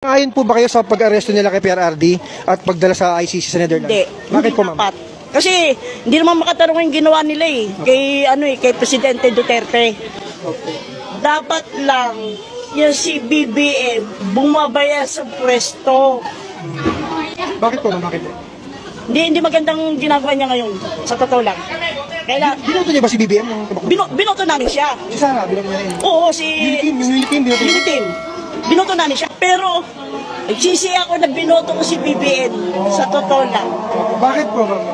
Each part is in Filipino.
Ayon po ba kayo sa pag-aresto nila kay PRRD at pagdala sa ICC sa Netherlands? Hindi. Bakit po, ma'am? Dapat. Kasi hindi naman makatarungan yung ginawa nila eh. Kay Presidente Duterte. Dapat lang yung si BBM bumabaya sa pwesto. Bakit po, ma'am? Bakit po? Hindi magandang ginagawa niya ngayon. Sa totoo lang. Kaya Binoto niya ba si BBM? binoto namin siya. Si Sara, bilang niya rin. Oo, si Yung binoto niya. Unitim. Binoto namin siya. Pero nagsisi ako na binoto ko si BBM. Sa totoo lang. Bakit po, ma'am?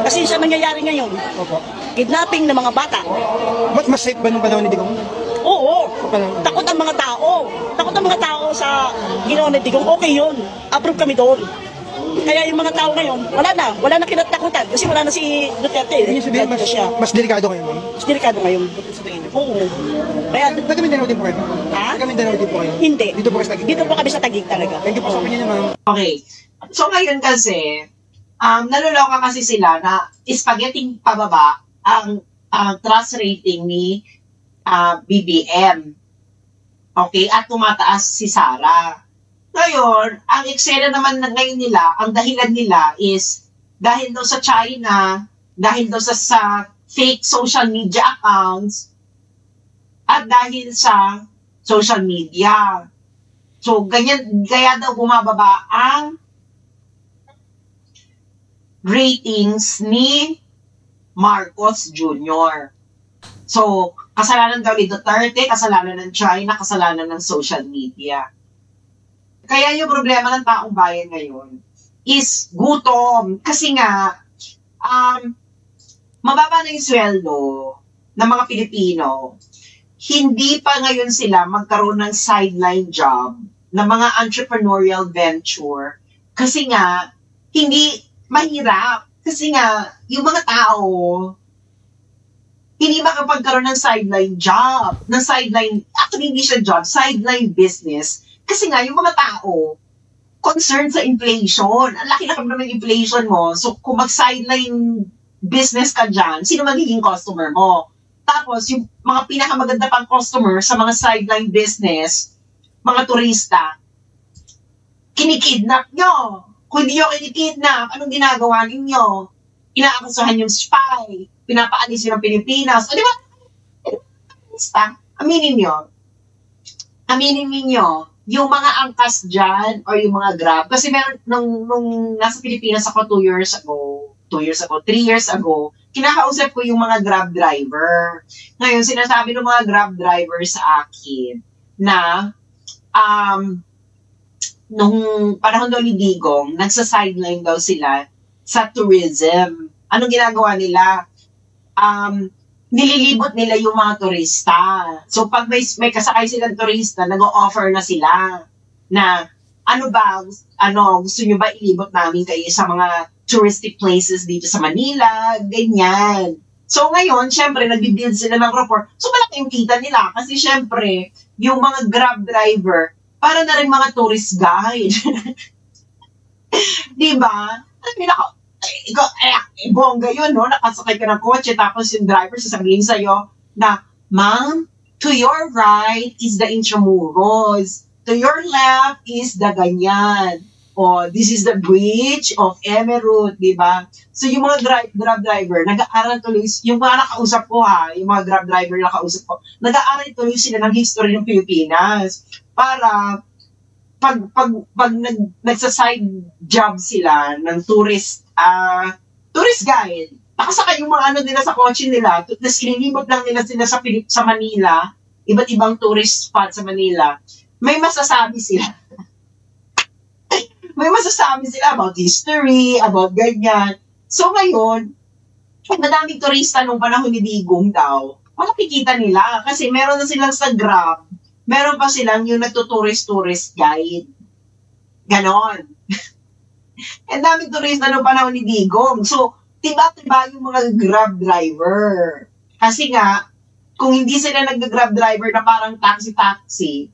Kasi sa nangyayari ngayon, Opo. kidnapping ng mga bata. Mas safe ba nung panahon ni Digong? Oo. Takot ang mga tao. Takot ang mga tao sa ginawa ni Digong. Okay yun. Approve kami doon. Kaya yung mga tao ngayon, wala na kinatakutan. Kasi wala na si Duterte. Hindi niyo sabihin, mas delikado ngayon, ma'am? Mas delikado ngayon. Oo. Kaya, Taga-Mindanao din po kayo? ha? Taga-Mindanao din po kayo? Hindi. Dito po kayo sa Taguig? Dito po kami sa Taguig talaga. Thank you po sa opinion niya, ma'am. Okay. So ngayon kasi, naluloka kasi sila na spaghetti pababa ang trust rating ni BBM. Okay? At tumataas si Sara. Ngayon, ang eksena naman na ngayon nila, ang dahilan nila is dahil daw sa China, dahil daw sa fake social media accounts, at dahil sa social media. So, ganyan, kaya daw bumababa ang ratings ni Marcos Jr. So, kasalanan daw ni Duterte, kasalanan ng China, kasalanan ng social media. Kaya yung problema ng taong bayan ngayon is gutom. Kasi nga, mababa na yung sweldo ng mga Pilipino. Hindi pa ngayon sila magkaroon ng sideline job ng mga entrepreneurial venture. Kasi nga, hindi mahirap. Kasi nga, yung mga tao, hindi makapagkaroon ng sideline job. Actually hindi siya job, sideline business. Kasi nga, yung mga tao, concerned sa inflation. Ang laki na kami naman inflation mo. So, kung mag-sideline business ka dyan, sino magiging customer mo? Tapos, yung mga pinakamaganda pang customer sa mga sideline business, mga turista, kinikidnap nyo. Kung hindi nyo kinikidnap, anong ginagawa ninyo? Inaakusahan yung spy, pinapaalis yun ng Pilipinas. O, di ba? Aminin ninyo, yung mga angkas dyan or yung mga Grab, kasi meron, nung nasa Pilipinas ako 3 years ago, kinakausap ko yung mga Grab driver. Ngayon, sinasabi ng mga Grab driver sa akin na nung panahon daw ni Digong, nagsa-sideline daw sila sa tourism. Anong ginagawa nila? Nililibot nila yung mga turista. So, pag may kasakay silang turista, nag-o-offer na sila na, gusto nyo ba ilibot namin kayo sa mga touristic places dito sa Manila? Ganyan. So, ngayon, syempre, nag-build sila ng rapport. So, malaki yung kita nila. Kasi, syempre, yung mga Grab driver, para na rin mga tourist guide. Diba? Bongga yun, no? Nakasakay ka ng kotse, tapos yung driver sasabihin sa'yo na, ma'am, to your right is the Intramuros. To your left is the ganyan. O, this is the bridge of Emerald, di ba? So, yung mga Grab driver, nag-aaral tuloy, yung mga nakausap ko yung mga Grab driver nakausap ko, nag-aaral tuloy sila ng history ng Pilipinas para pag nagsa-side job sila ng tourist guide, nakasakay yung mga nila sa kotse nila, tapos inilibot lang nila sila sa Manila, iba't ibang tourist spot sa Manila, may masasabi sila. May masasabi sila about history, about ganyan. So ngayon, madaming turista nung panahon ni Digong daw, makikita nila kasi meron na silang sa Grab, meron pa silang yung nagtuturist-tourist guide. Ganon. Ang daming turista nung panahon ni Digong. So, tiba-tiba yung mga Grab driver. Kasi nga, kung hindi sila nag-Grab driver na parang taxi-taxi,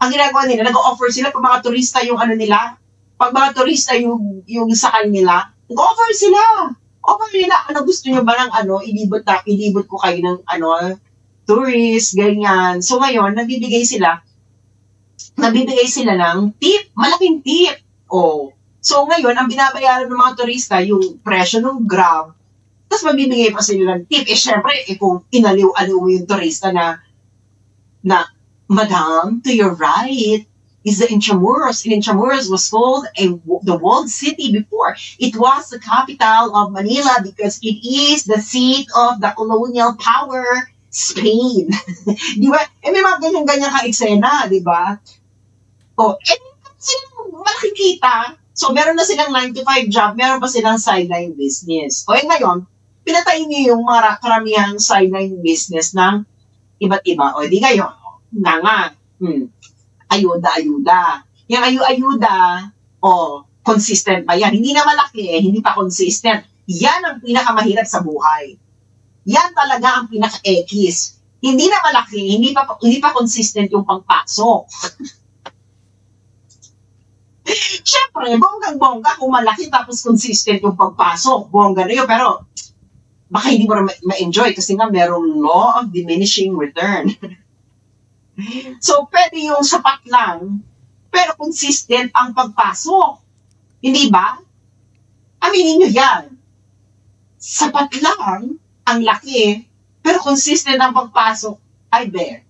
ang ginagawa nila, nag-offer sila pag mga turista yung nila, pag mga turista yung sakay nila, nag-offer sila. Offer nila, gusto nyo ba ng ilibot ko kayo ng tourist, ganyan. So ngayon, nagbibigay sila nabibigay sila ng tip, malaking tip. Oh. So ngayon, ang binabayaran ng mga turista, yung presyo ng Grab, tapos mabibigay pa sila ng tip. Syempre, kung inaliw-aliw mo yung turista na, Madam, to your right is the Intramuros. And Intramuros was called the walled city before. It was the capital of Manila because it is the seat of the colonial power, Spain. Di ba? May mga ganyan-ganyan ka-eksena, di ba? Silang malaking kita. So, meron na silang 9-to-5 job, meron pa silang sideline business. Ngayon, pinatay niyo yung mga karamihang sideline business ng iba't iba. Di ngayon, ayuda-ayuda. Yung ayuda, consistent ba yan? Hindi na malaki, hindi pa consistent. Yan ang pinakamahirap sa buhay. Yan talaga ang pinaka-ekis. Hindi na malaki, hindi pa consistent yung pangpasok. Siyempre, bonggang-bongga kung malaki tapos consistent yung pagpasok. Bongga na yun, pero baka hindi mo ma-enjoy kasi nga merong law of diminishing return. So, pwede yung sapat lang, pero consistent ang pagpasok. Hindi ba? Aminin nyo yan. Sapat lang, ang laki, pero consistent ang pagpasok, I bet.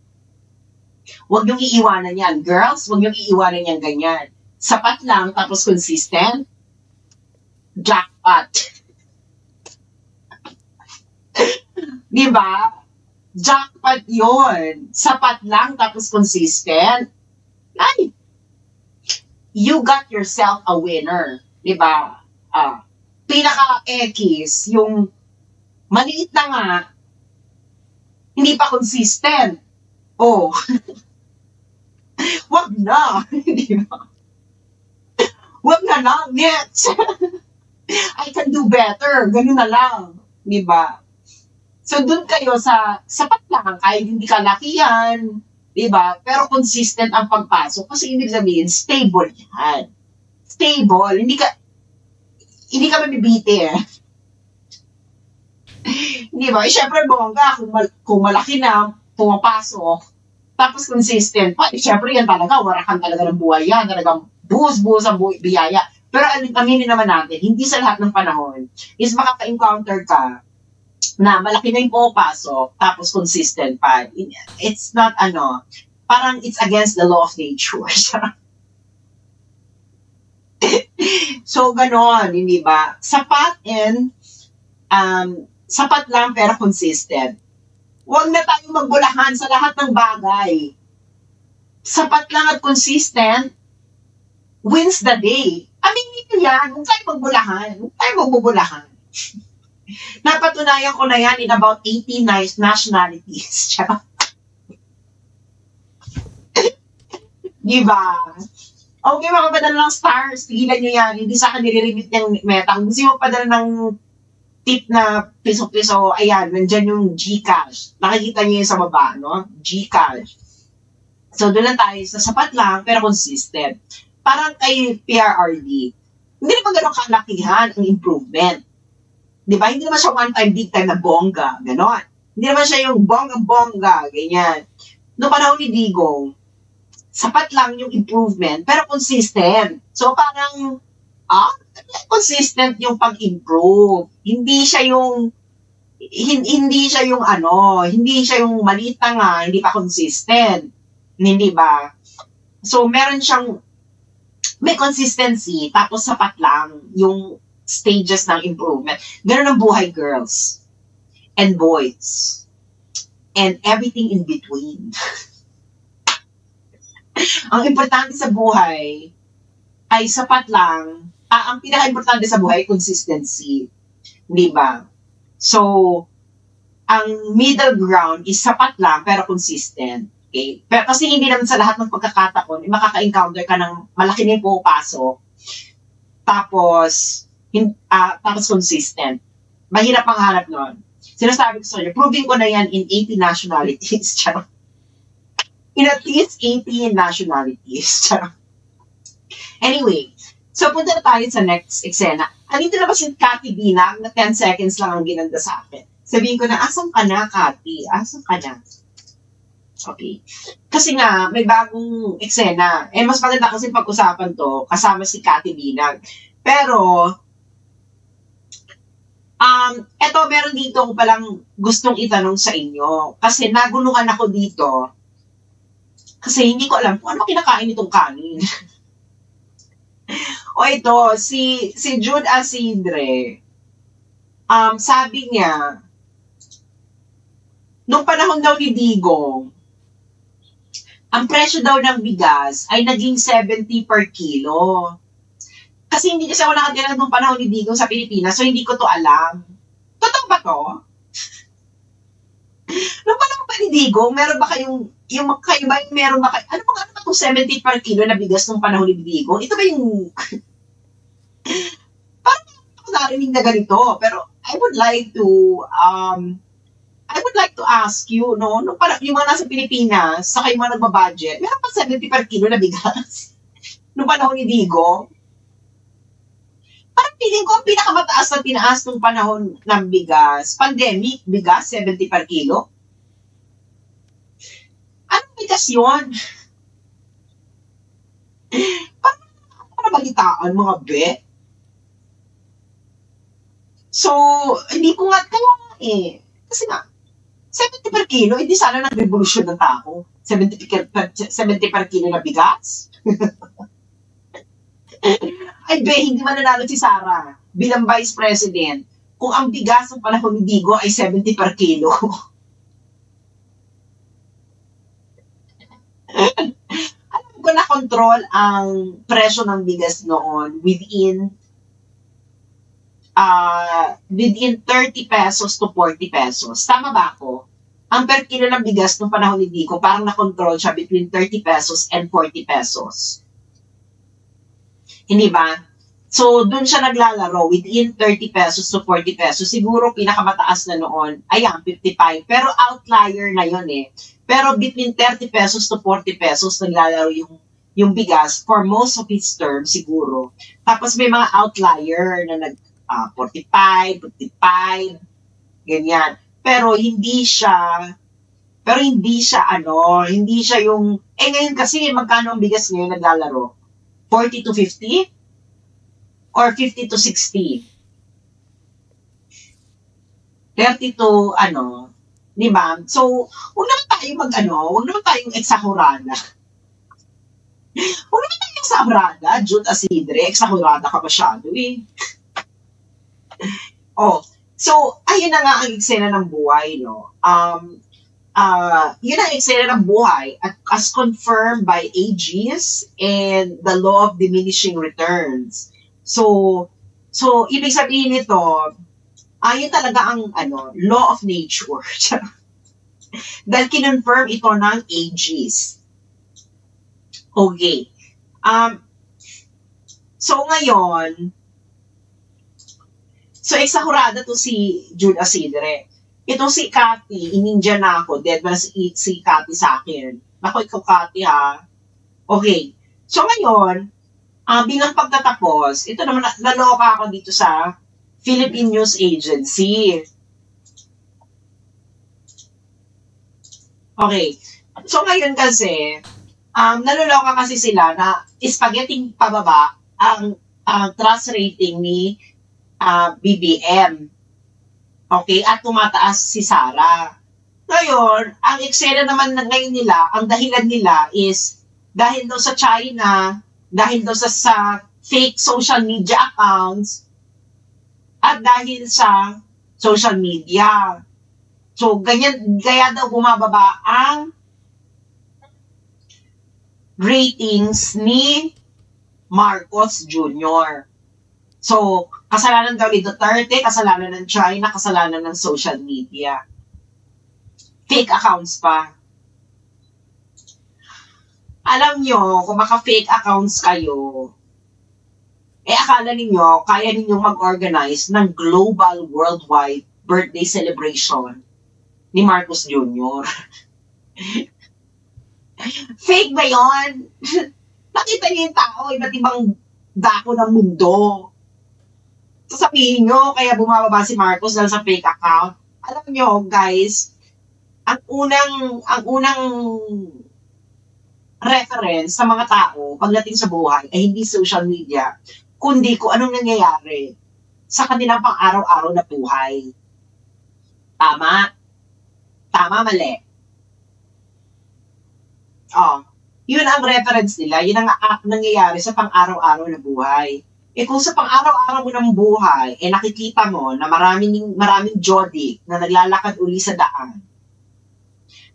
Huwag niyong iiwanan yan. Girls, huwag niyong iiwanan yan ganyan. Sapat lang, tapos consistent, jackpot. Diba? Jackpot yun. Sapat lang, tapos consistent. Ay, you got yourself a winner. Diba? Pinaka-ekis, yung maliit na nga, hindi pa consistent. Wag na. Diba? Wag na lang, next. I can do better. Ganun na lang. Diba? So, dun kayo sa sapat lang, kahit hindi kalakihan, diba? Pero consistent ang pagpasok. Kasi ibig sabihin, stable yan. Stable. Hindi ka mabibiti Diba? Syempre, bongga, kung malaki na, pumapasok, tapos consistent pa, syempre yan talaga, warakan talaga ng buhay yan. Talagang buhos-buhos ang biyaya. Pero aminin naman natin, hindi sa lahat ng panahon is makaka-encounter ka na malaki na yung pumapasok, tapos consistent pa. It's not, parang it's against the law of nature. So, ganon, hindi ba? Sapat sapat lang pero consistent. Huwag na tayo magbulahan sa lahat ng bagay. Sapat lang at consistent, wins the day. Aminin nyo yan, huwag tayo magbulahan. Huwag tayo magbubulahan. Napatunayan ko na yan in about 18 nationalities. Diba? Okay, makapadala ng stars. Tigilan nyo yan. Hindi sa akin nire-remit yung meta. Kung gusto mo padala ng tip na piso-piso, ayan, nandyan yung GCash. Nakikita nyo yung sa baba, no? GCash. So, doon lang tayo sa sapat lang, pero consistent. Parang kay PRRD, hindi naman gano'ng kalakihan ang improvement. Di ba? Hindi naman siya one-time, big-time na bongga. Ganon. Hindi naman siya yung bongga-bongga. Ganyan. Noong panahon ni Digong, sapat lang yung improvement, pero consistent. So, parang, consistent yung pag-improve. Hindi siya yung maliit na nga, hindi pa consistent. Hindi ba? So, may consistency, tapos sapat lang yung stages ng improvement. Ganun ang buhay, girls and boys and everything in between. Ang importante sa buhay ay sapat lang. Ang pinaka-importante sa buhay, consistency. Di ba? So, ang middle ground is sapat lang pero consistent. Okay? Pero kasi hindi naman sa lahat ng pagkakataon, makaka-encounter ka ng malaki na yung pupasok. Tapos consistent. Mahirap ang hanap nun. Sinasabi ko sa inyo, proving ko na yan in 80 nationalities. In at least 80 nationalities. Anyway, so punta na tayo sa next eksena. Andito na ba si Cathy Binag na 10 seconds lang ang ginanda sa akin? Sabihin ko na, asan ka na, Cathy? Asan ka na? Okay. Kasi nga, may bagong eksena. Eh, mas maganda kasi pag-usapan to, kasama si Cathy Binag. Pero, eto, meron dito ko palang gustong itanong sa inyo. Kasi naguluhan ako dito. Kasi hindi ko alam kung ano kinakain itong kanin. O ito, si Jude Asidre, sabi niya, nung panahon daw ni Digong, ang presyo daw ng bigas ay naging 70 per kilo. Kasi hindi kasi ako nakatira nung panahon ni Digong sa Pilipinas, so hindi ko to alam. Totoo ba to? Nung panahon pa ni Digong, meron ba kayong, kayo ba yung meron ba kayo, ano ba itong 70 per kilo na bigas nung panahon ni Digong? Ito ba yung, parang ako narinig na ganito, pero I would like to ask you, no, nung parang yung mga nasa Pilipinas, sa kayo mga nagbabudget, meron pa 70 per kilo na bigas nung panahon ni Digong? Parang feeling ko ang pinakamataas na tinaas nung panahon ng bigas, pandemic, bigas, 70 per kilo. Anong bigas yun? Parang nabalitaan, mga be. So, hindi ko nga kaya kasi nga, 70 per kilo, hindi sana nag-revolusyon ng tao. 70 per kilo na bigas. Ay, be, hindi mananalo si Sara bilang Vice President kung ang bigas ng panahon ni Digo ay 70 per kilo. Alam ko na control ang presyo ng bigas noon within 30 pesos to 40 pesos. Tama ba ako? Ang per kilo ng bigas nung panahon ni Dico, parang na-control siya between 30 pesos and 40 pesos. Hindi ba? So, dun siya naglalaro within 30 pesos to 40 pesos. Siguro pinakamataas na noon, ayan, 55. Pero outlier na yon eh. Pero between 30 pesos to 40 pesos naglalaro yung bigas for most of its term siguro. Tapos may mga outlier na 45, 55, ganyan. Pero hindi siya yung, ngayon kasi magkano ang bigas ngayon naglalaro? 40 to 50? Or 50 to 60? 30 to, di ba? So, huwag naman tayong eksahurada. Huwag naman tayong eksahurada, Jude Asidre, eksahurada ka masyado eh. So, ayun na nga ang eksena ng buhay, no? Yun ang eksena ng buhay at as confirmed by AGs and the law of diminishing returns. So ibig sabihin nito, yun talaga ang law of nature. Dahil kinonfirm ito ng AGs. Okay. So ngayon, eksahurada to si Jude Asidre. Itong si Cathy, inindiyan na ako, dead ba si Cathy sa akin. Naku, ikaw Cathy ha. Okay. So ngayon, bilang pagtatapos, ito naman, naloka ako dito sa Philippine News Agency. Okay. So ngayon kasi, naloloka kasi sila na spaghetti pababa ang trust rating ni BBM. Okay, at tumataas si Sara. Ngayon, ang eksena naman ngayon nila, ang dahilan nila is dahil daw sa China, dahil daw sa fake social media accounts, at dahil sa social media. So, ganyan, kaya daw bumababa ang ratings ni Marcos Jr. So, kasalanan daw ni Duterte, kasalanan ng China, kasalanan ng social media. Fake accounts pa. Alam nyo, kung maka-fake accounts kayo, akala ninyo, kaya ninyong mag-organize ng global, worldwide birthday celebration ni Marcos Jr. Fake ba yun? Nakita niyo yung tao, iba't ibang dako ng mundo. Sasabihin nyo, kaya bumababa si Marcos dahil sa fake account. Alam nyo, guys, ang unang reference sa mga tao pagdating sa buhay ay hindi social media, kundi kung anong nangyayari sa kanilang pang-araw-araw na buhay. Tama? Tama, mali. Oh, yun ang reference nila, yun ang nangyayari sa pang-araw-araw na buhay. Eh kung sa pang-araw-araw mo ng buhay, eh nakikita mo na maraming Jodik na naglalakad uli sa daan.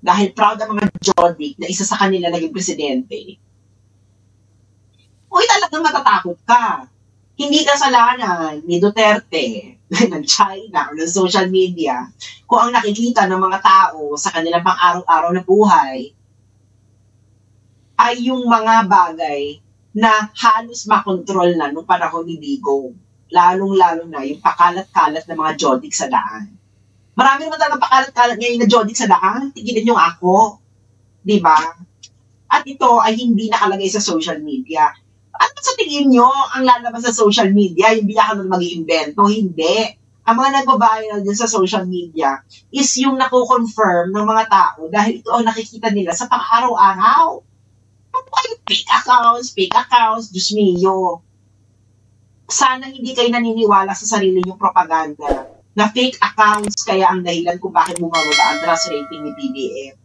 Dahil proud ang mga Jodik na isa sa kanila naging presidente. Uy, talagang matatakot ka. Hindi kasalanan ni Duterte, ng China, o ng social media, kung ang nakikita ng mga tao sa kanilang pang-araw-araw na buhay ay yung mga bagay na halos makontrol na nung panahon ni Digong. Lalong-lalo na yung pakalat-kalat ng mga Jodik sa daan. Marami naman talagang pakalat-kalat ngayon na Jodik sa daan. Tigilin yung ako. Diba? At ito ay hindi nakalagay sa social media. Ano sa tingin nyo ang lalabas sa social media? Yung biyakan na mag-iimbento? Hindi. Ang mga nagbabiral din sa social media is yung nako-confirm ng mga tao dahil ito ang nakikita nila sa pang-araw-araw. Ano kayo? Fake accounts, Diyos mio. Sana hindi kayo naniniwala sa sarili nyong propaganda na fake accounts kaya ang dahilan kung bakit bumababa ang trust rating ni BBM.